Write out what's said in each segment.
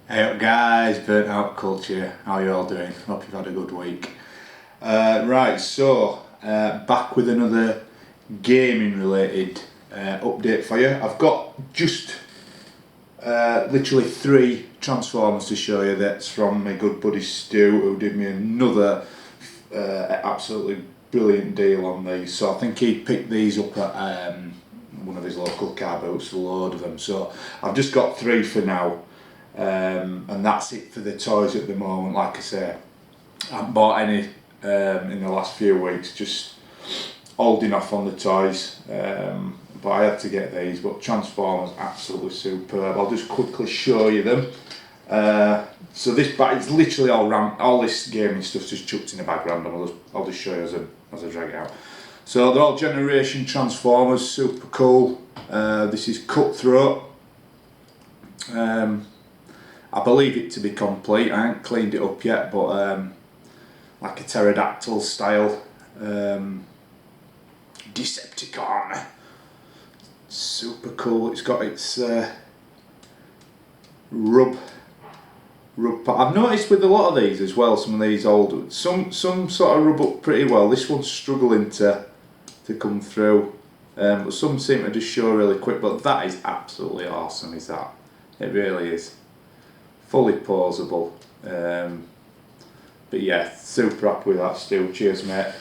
Hey up guys, Burnt Out Culture, how you all doing? Hope you've had a good week. Back with another gaming related update for you. I've got just literally 3 Transformers to show you. That's from my good buddy Stu, who did me another absolutely brilliant deal on these. So I think he picked these up at one of his local car boots, a load of them. So I've just got 3 for now. And that's it for the toys at the moment. Like I say, I haven't bought any in the last few weeks, just holding off on the toys, but I had to get these. But Transformers, absolutely superb. I'll just quickly show you them. So this bag, it's literally all this gaming stuff's just chucked in a bag random. I'll just show you as I drag it out. So they're all Generation Transformers, super cool. This is Cutthroat. I believe it to be complete. I haven't cleaned it up yet, but like a pterodactyl style Decepticon. Super cool. It's got its rub. I've noticed with a lot of these as well. Some of these old, some sort of rub up pretty well. This one's struggling to come through, but some seem to just show really quick. But that is absolutely awesome. Is that? It really is. Fully posable, but yeah, super happy with that, Stu. Cheers, mate.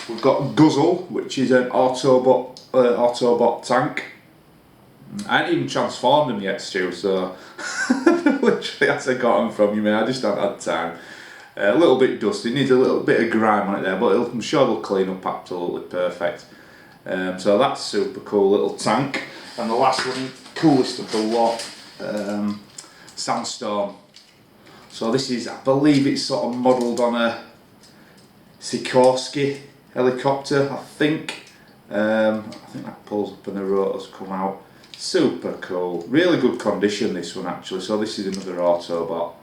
We've got Guzzle, which is an Autobot tank. I ain't even transformed him yet, Stu, so literally as I got him from you, mate. I just haven't had time. A little bit dusty, needs a little bit of grime on it there, but I'm sure it'll clean up absolutely perfect. So that's super cool little tank. And the last one, coolest of the lot. Sandstorm. So this is, I believe it's sort of modelled on a Sikorsky helicopter, I think. I think that pulls up and the rotors come out. Super cool. Really good condition, this one actually. So this is another Autobot.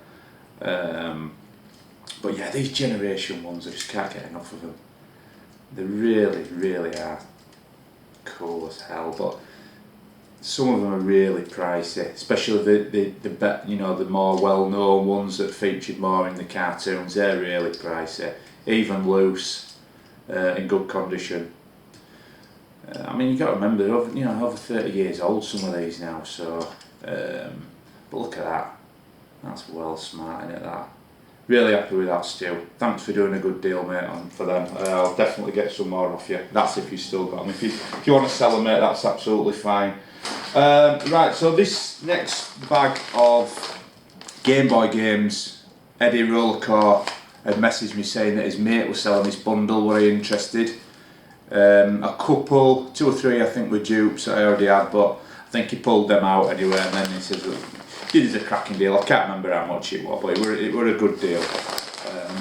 But yeah, these generation ones, I just can't get enough of them. They really, really are cool as hell. But some of them are really pricey, especially the more well-known ones that featured more in the cartoons. They're really pricey, even loose, in good condition. I mean, you got to remember, over 30 years old some of these now. So, but look at that. That's well smart, isn't it? That. Really happy with that, Stu. Thanks for doing a good deal, mate, for them. I'll definitely get some more off you. That's if you still got them. If you want to sell them, mate, that's absolutely fine. Right, so this next bag of Game Boy games, Eddie Rollercore had messaged me saying that his mate was selling this bundle. Were you interested? A couple, 2 or 3 I think were dupes that I already had, but I think he pulled them out anyway, and then he said, "This is a cracking deal." I can't remember how much it was, but it were a good deal.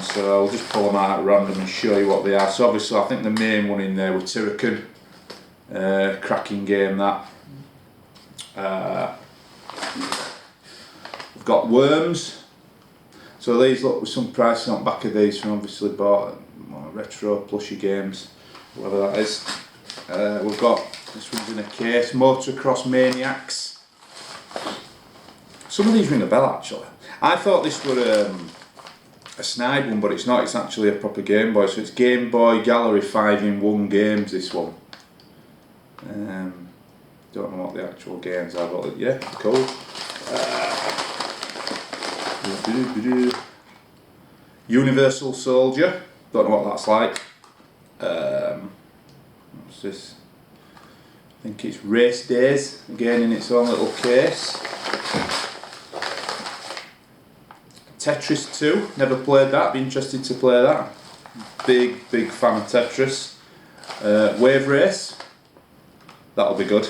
So I'll just pull them out at random and show you what they are. So obviously I think the main one in there was Turrican. Cracking game that. We've got Worms. So these look with some pricing on the back of these from obviously bought retro plushy games, whatever that is. We've got this one's in a case, Motocross Maniacs. Some of these ring a bell actually. I thought this were a snide one, but it's not. It's actually a proper Game Boy. So it's Game Boy Gallery 5-in-1 games. This one. Don't know what the actual games are, but yeah, cool. Universal Soldier. Don't know what that's like. What's this? I think it's Race Days, again in its own little case. Tetris 2, never played that, be interested to play that. Big fan of Tetris. Wave Race, that'll be good.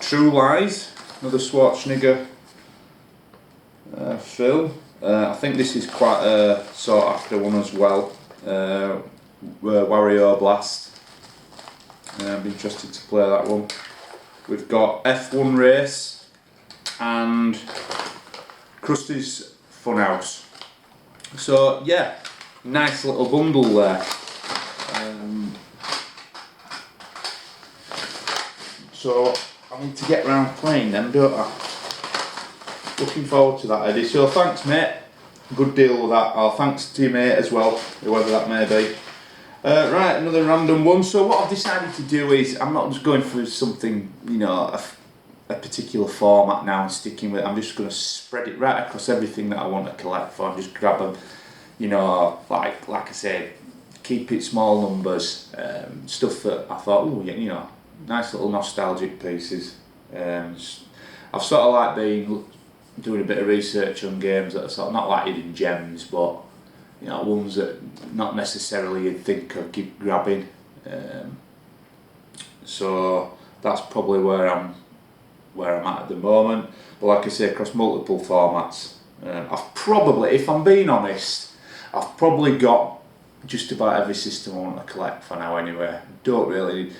True Lies, another Schwarzenegger film. I think this is quite a sought after one as well. Wario Blast. I'm interested to play that one. We've got F1 Race and Krusty's Funhouse. So yeah, nice little bundle there. So I need to get round playing them, don't I? looking forward to that, Eddie. So thanks, mate. Good deal with that. Thanks to your mate as well, whoever that may be. Right, another random one. So what I've decided to do is, I'm not just going for something, you know, a particular format now and sticking with it. I'm just going to spread it right across everything that I want to collect for. I'm just grab them, you know, like I said, keep it small numbers, stuff that I thought, oh, yeah, you know, nice little nostalgic pieces. I've sort of like doing a bit of research on games that are sort of not like hidden gems, but you know, ones that not necessarily you'd think of keep grabbing. So that's probably where I'm at the moment. But like I say, across multiple formats. I've probably, if I'm being honest, I've probably got just about every system I want to collect for now anyway. Don't really.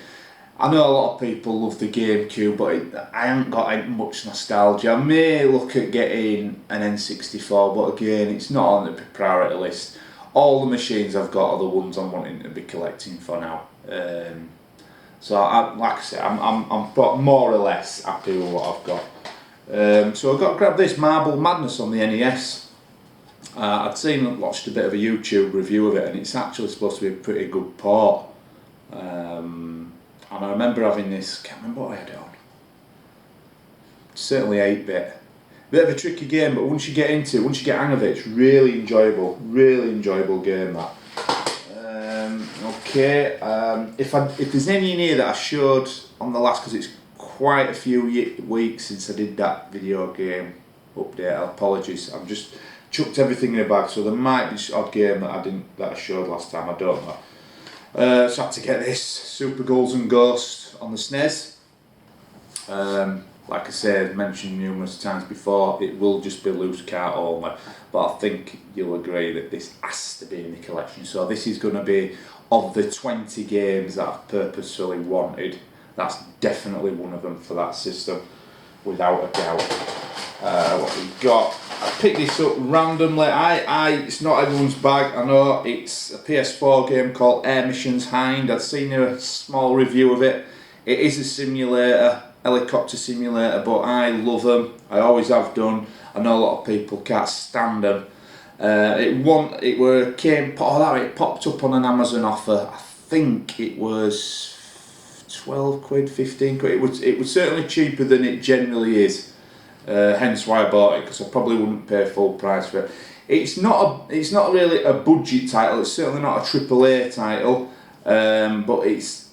I know a lot of people love the GameCube, but I haven't got much nostalgia. I may look at getting an N64, but again, it's not on the priority list. All the machines I've got are the ones I'm wanting to be collecting for now. So, like I said, I'm more or less happy with what I've got. So I've got to grab this Marble Madness on the NES. I'd watched a bit of a YouTube review of it, and it's actually supposed to be a pretty good port. And I remember having this, can't remember what I had it on. Certainly 8-bit. Bit of a tricky game, but once you get hang of it, it's really enjoyable game that. Okay, if there's any in here that I showed on the last, because it's quite a few weeks since I did that video game update, apologies. I've just chucked everything in a bag, so there might be an odd game that I showed last time, I don't know. So I had to get this Super Ghouls and Ghosts on the SNES. Like I said, mentioned numerous times before, it will just be loose cart only, but I think you'll agree that this has to be in the collection. So this is going to be, of the 20 games that I've purposefully wanted, that's definitely one of them for that system, without a doubt. What we've got, I picked this up randomly. It's not everyone's bag. I know it's a PS4 game called Air Missions Hind. I'd seen a small review of it. It is a simulator, helicopter simulator, but I love them. I always have done. I know a lot of people can't stand them. It popped up on an Amazon offer. I think it was 12 quid, 15 quid. It was certainly cheaper than it generally is. Hence why I bought it, because I probably wouldn't pay full price for it. It's not really a budget title. It's certainly not a AAA title, but it's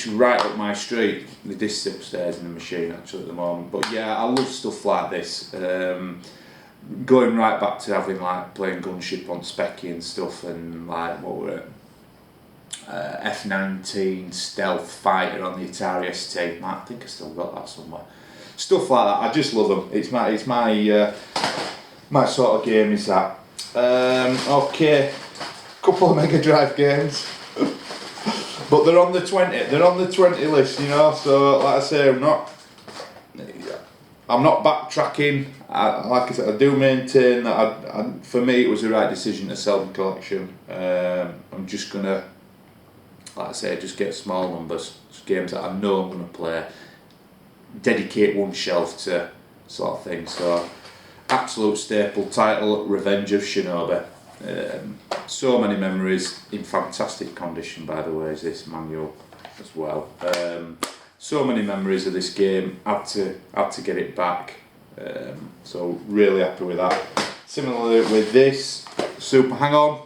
right up my street. The disc's upstairs in the machine actually at the moment. But yeah, I love stuff like this. Going right back to having like playing Gunship on Specky and stuff, and like what were it? F-19 Stealth Fighter on the Atari ST. I think I still got that somewhere. Stuff like that, I just love them. It's my sort of game is that. Okay, couple of Mega Drive games, but they're on the 20 list, you know. So like I say, I'm not backtracking. Like I said, I do maintain that for me it was the right decision to sell the collection. I'm just gonna, like I say, just get small numbers, just games that I know I'm gonna play. Dedicate one shelf to sort of thing. So absolute staple title, Revenge of Shinobi. So many memories, in fantastic condition by the way is this manual as well. So many memories of this game, had to get it back. So really happy with that. Similarly with this Super Hang On,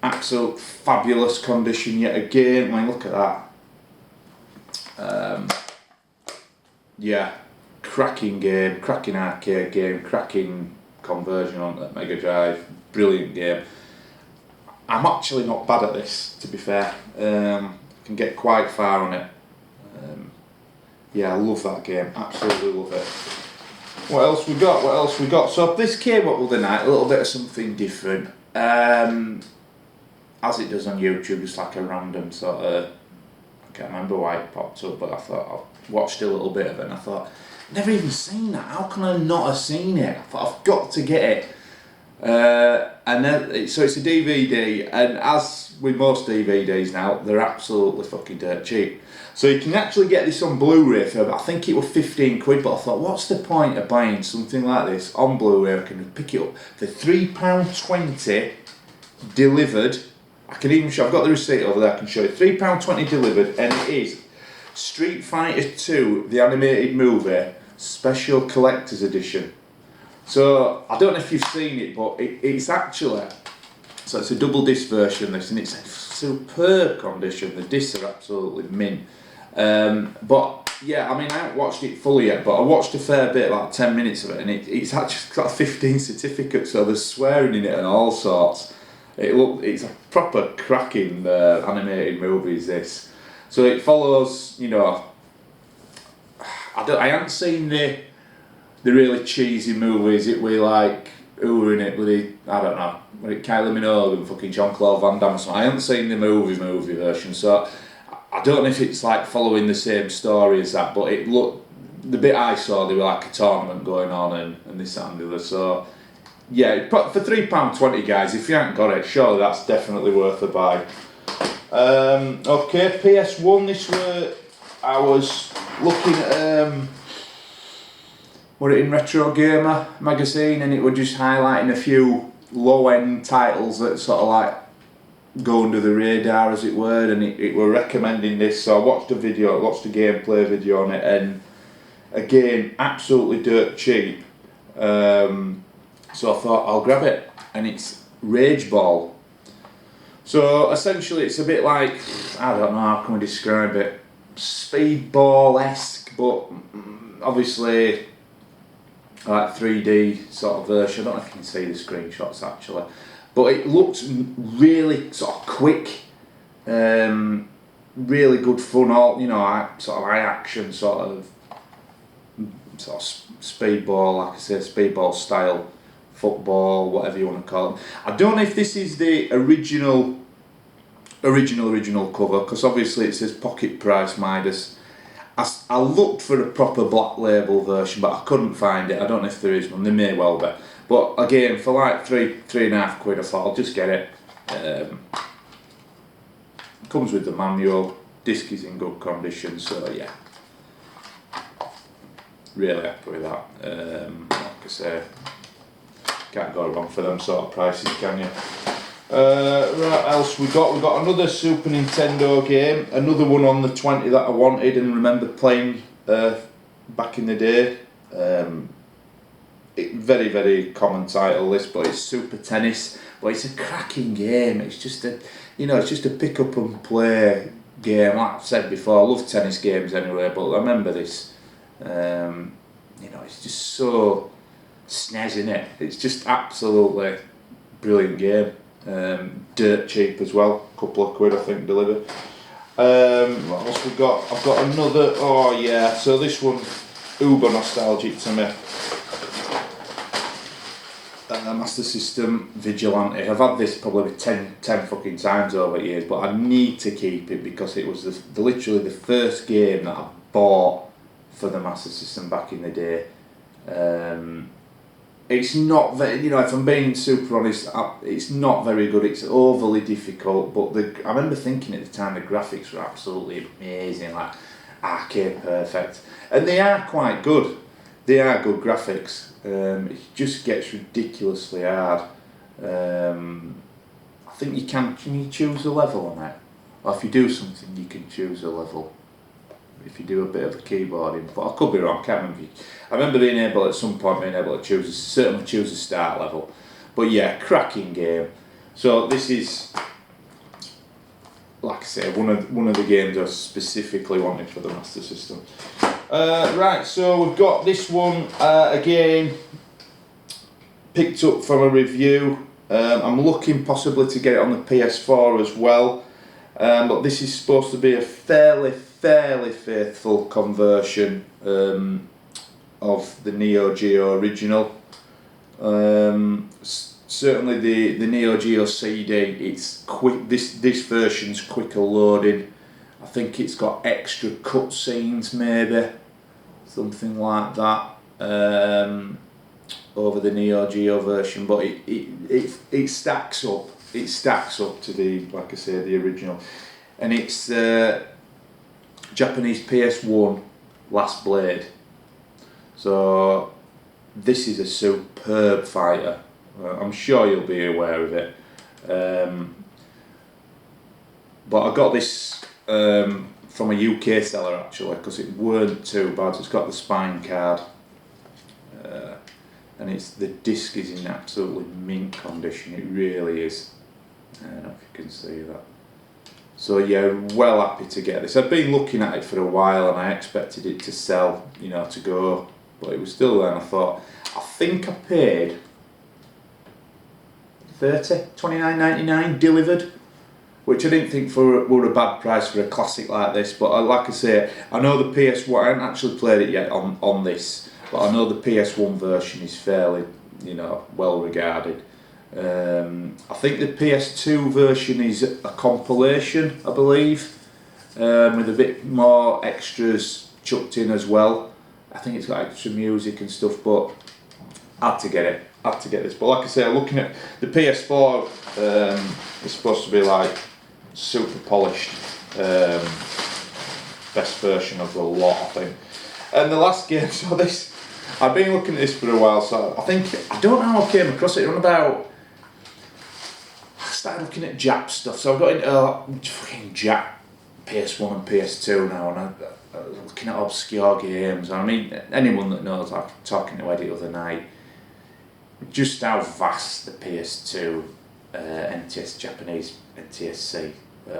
absolute fabulous condition yet again. I mean, look at that. Yeah, cracking game, cracking arcade game, cracking conversion on the Mega Drive, brilliant game. I'm actually not bad at this, to be fair. I can get quite far on it. Yeah, I love that game, absolutely love it. What else we got? So this came up the other night, a little bit of something different. As it does on YouTube, just like a random sort of, I can't remember why it popped up, but I thought I watched a little bit of it and I thought, never even seen that, how can I not have seen it? I thought I've got to get it. And then, so it's a DVD, and as with most DVDs now, they're absolutely fucking dirt cheap. So you can actually get this on Blu-ray for, I think it was 15 quid, but I thought, what's the point of buying something like this on Blu-ray? I can pick it up for £3.20 delivered. I can even show, I've got the receipt over there, I can show you, £3.20 delivered, and it is Street Fighter 2, the animated movie, special collector's edition. So, I don't know if you've seen it, but it's actually, so it's a double disc version of this, and it's in superb condition. The discs are absolutely mint. But yeah, I mean, I haven't watched it fully yet, but I watched a fair bit, like 10 minutes of it, and it's actually got 15 certificates, so there's swearing in it and all sorts. It's a proper cracking animated movie, is this. So it follows, you know, I haven't seen the really cheesy movies. It we like, who were in it? I don't know, Kylie Minogue and fucking Jean-Claude Van Damme or something. I haven't seen the movie version, so I don't know if it's like following the same story as that, but it looked, the bit I saw, there were like a tournament going on and this and the other, so yeah, for £3.20 guys, if you haven't got it, surely that's definitely worth a buy. Okay, PS1, this were, I was looking at, were it in Retro Gamer magazine, and it were just highlighting a few low-end titles that sort of like go under the radar, as it were, and it were recommending this, so I watched a gameplay video on it, and again, absolutely dirt cheap. So I thought I'll grab it, and it's Rage Ball. So essentially it's a bit like, I don't know, how can we describe it, Speedball-esque, but obviously like 3D sort of version. I don't know if you can see the screenshots actually, but it looks really sort of quick, really good fun, all, you know, sort of high action sort of speedball, like I say, speedball style football, whatever you want to call it. I don't know if this is the original cover, because obviously it says pocket price Midas. I looked for a proper black label version, but I couldn't find it. I don't know if there is one. There may well be. But again, for like £3.50, I thought I'll just get it. Comes with the manual. Disc is in good condition, so yeah. Really happy with that. Like I say, can't go wrong for them sort of prices, can you? Right, else we got another Super Nintendo game, another one on the 20 that I wanted and remember playing back in the day. Very, very common title this, but it's Super Tennis. But it's a cracking game. It's just a pick up and play game. Like I've said before, I love tennis games anyway, but I remember this. It's just so snazzy, isn't it? It's just absolutely brilliant game. Dirt cheap as well, a couple of quid I think delivered. What else we got? I've got another, oh yeah, so this one uber nostalgic to me. Master System Vigilante. I've had this probably 10 fucking times over years, but I need to keep it because it was literally the first game that I bought for the Master System back in the day. It's not very, if I'm being super honest, it's not very good. It's overly difficult, but I remember thinking at the time the graphics were absolutely amazing, like arcade perfect, and they are quite good. They are good graphics. It just gets ridiculously hard. I think you can you choose a level on it? Or if you do something, you can choose a level. If you do a bit of keyboarding, but I could be wrong. Can't remember. I remember being able to certainly choose a start level. But yeah, cracking game. So this is, like I say, one of the games I specifically wanted for the Master System. Right, so we've got this one again, picked up from a review. I'm looking possibly to get it on the PS4 as well, but this is supposed to be a fairly faithful conversion of the Neo Geo original. Certainly the Neo Geo CD, it's quick. This version's quicker loading. I think it's got extra cutscenes, maybe something like that. over the Neo Geo version, but it stacks up. It stacks up to the, like I say, the original, and it's Japanese PS1 Last Blade. So this is a superb fighter. I'm sure you'll be aware of it. But I got this from a UK seller actually, because it weren't too bad. It's got the spine card, and the disc is in absolutely mint condition. It really is. I don't know if you can see that. So yeah, well happy to get this. I've been looking at it for a while, and I expected it to sell, to go, but it was still there. And I thought, I think I paid £29.99 delivered, which I didn't think were a bad price for a classic like this. But like I say, I know the PS1. I haven't actually played it yet on this, but I know the PS1 version is fairly, well regarded. I think the PS2 version is a compilation, I believe, with a bit more extras chucked in as well. I think it's got extra music and stuff, but I had to get it. I had to get this. But like I say, looking at the PS4, it's supposed to be like super polished, best version of the lot, I think. And the last game, so this, I've been looking at this for a while, so I don't know how I came across it. I started looking at Jap stuff, so I've got into fucking Jap PS1 and PS2 now, and I'm looking at obscure games. I mean, anyone that knows, like talking to Eddie the other night, just how vast the PS2 NTS Japanese NTSC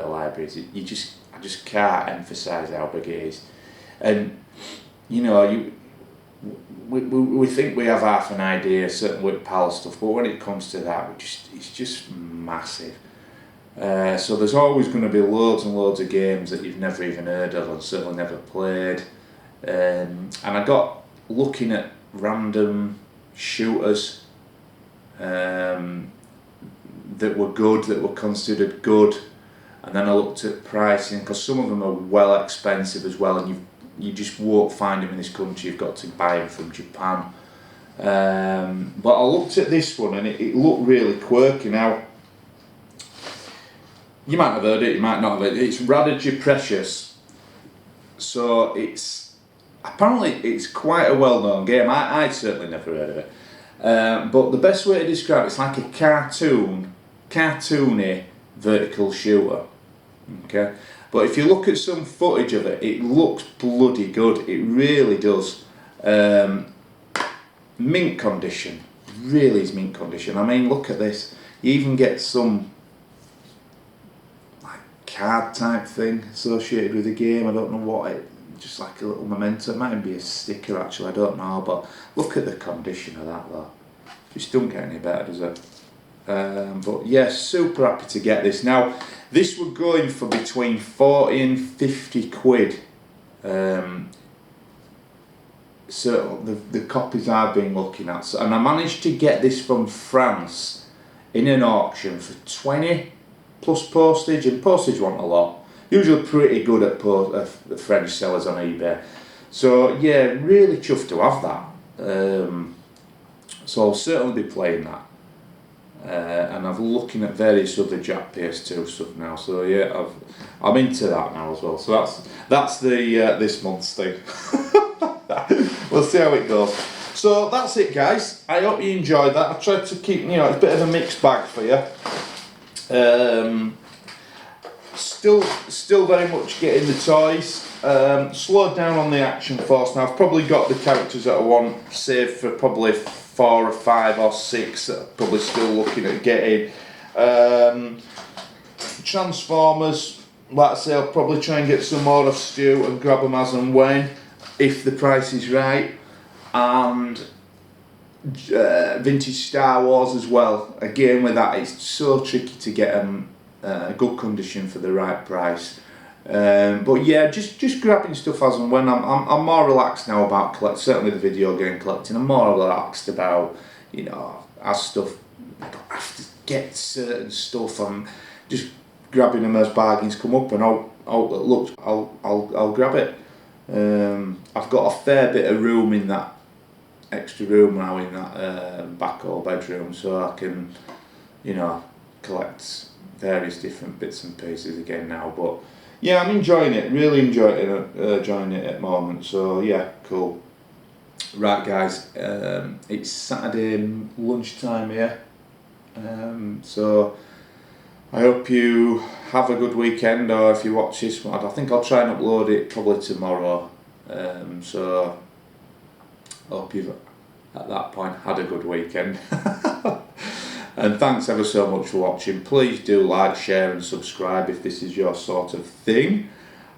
libraries. I just can't emphasise how big it is, and we think we have half an idea, certain with PAL stuff, but when it comes to that, it's just massive. So there's always going to be loads and loads of games that you've never even heard of and certainly never played. And I got looking at random shooters that were good, that were considered good, and then I looked at pricing, because some of them are well expensive as well, and you just won't find them in this country. You've got to buy them from Japan. But I looked at this one, and it looked really quirky. Now, you might have heard it, you might not have heard it. It's Radigy Precious. So apparently it's quite a well-known game. I certainly never heard of it. But the best way to describe it's like a cartoony vertical shooter. Okay. But if you look at some footage of it, it looks bloody good. It really does. Mint condition. Really is mint condition. I mean, look at this. You even get some like card type thing associated with the game. I don't know what just like a little memento. It might even be a sticker actually, I don't know. But look at the condition of that though. Just don't get any better, does it? But yeah, super happy to get this. Now, this were going for between 40 and 50 quid. So the copies I've been looking at. So, and I managed to get this from France in an auction for 20 plus postage, and postage wasn't a lot. Usually pretty good at the French sellers on eBay. So yeah, really chuffed to have that. So I'll certainly be playing that. And I'm looking at various other Jap PS2 stuff now. So yeah, I'm into that now as well. So that's the this month's thing. We'll see how it goes. So that's it, guys. I hope you enjoyed that. I tried to keep, it's a bit of a mixed bag for you. Still very much getting the toys. Slowed down on the Action Force now. I've probably got the characters that I want saved for probably 4 or 5 or 6 that I'm probably still looking at getting. Transformers, like I say, I'll probably try and get some more of Stu and grab them as and when, if the price is right. And vintage Star Wars as well. Again, with that, it's so tricky to get them good condition for the right price. But yeah, just grabbing stuff as and when. I'm more relaxed now about certainly the video game collecting. I'm more relaxed about, as stuff, I don't have to get certain stuff. I'm just grabbing them as bargains come up, and I'll grab it. I've got a fair bit of room in that extra room now in that back hall bedroom, so I can, you know, collect various different bits and pieces again now. But yeah, I'm enjoying it, really enjoying it at the moment. So yeah, cool. Right, guys, it's Saturday lunchtime here, so I hope you have a good weekend, or if you watch this one, I think I'll try and upload it probably tomorrow. So hope you've at that point had a good weekend. And thanks ever so much for watching. Please do like, share and subscribe if this is your sort of thing.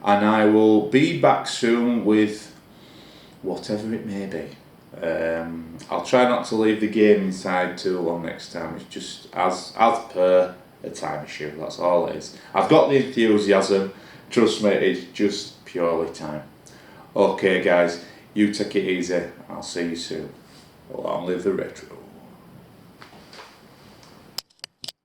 And I will be back soon with whatever it may be. I'll try not to leave the gaming side too long next time. It's just as per a time issue, that's all it is. I've got the enthusiasm, trust me, it's just purely time. Okay guys, you take it easy, I'll see you soon. Long live the retro.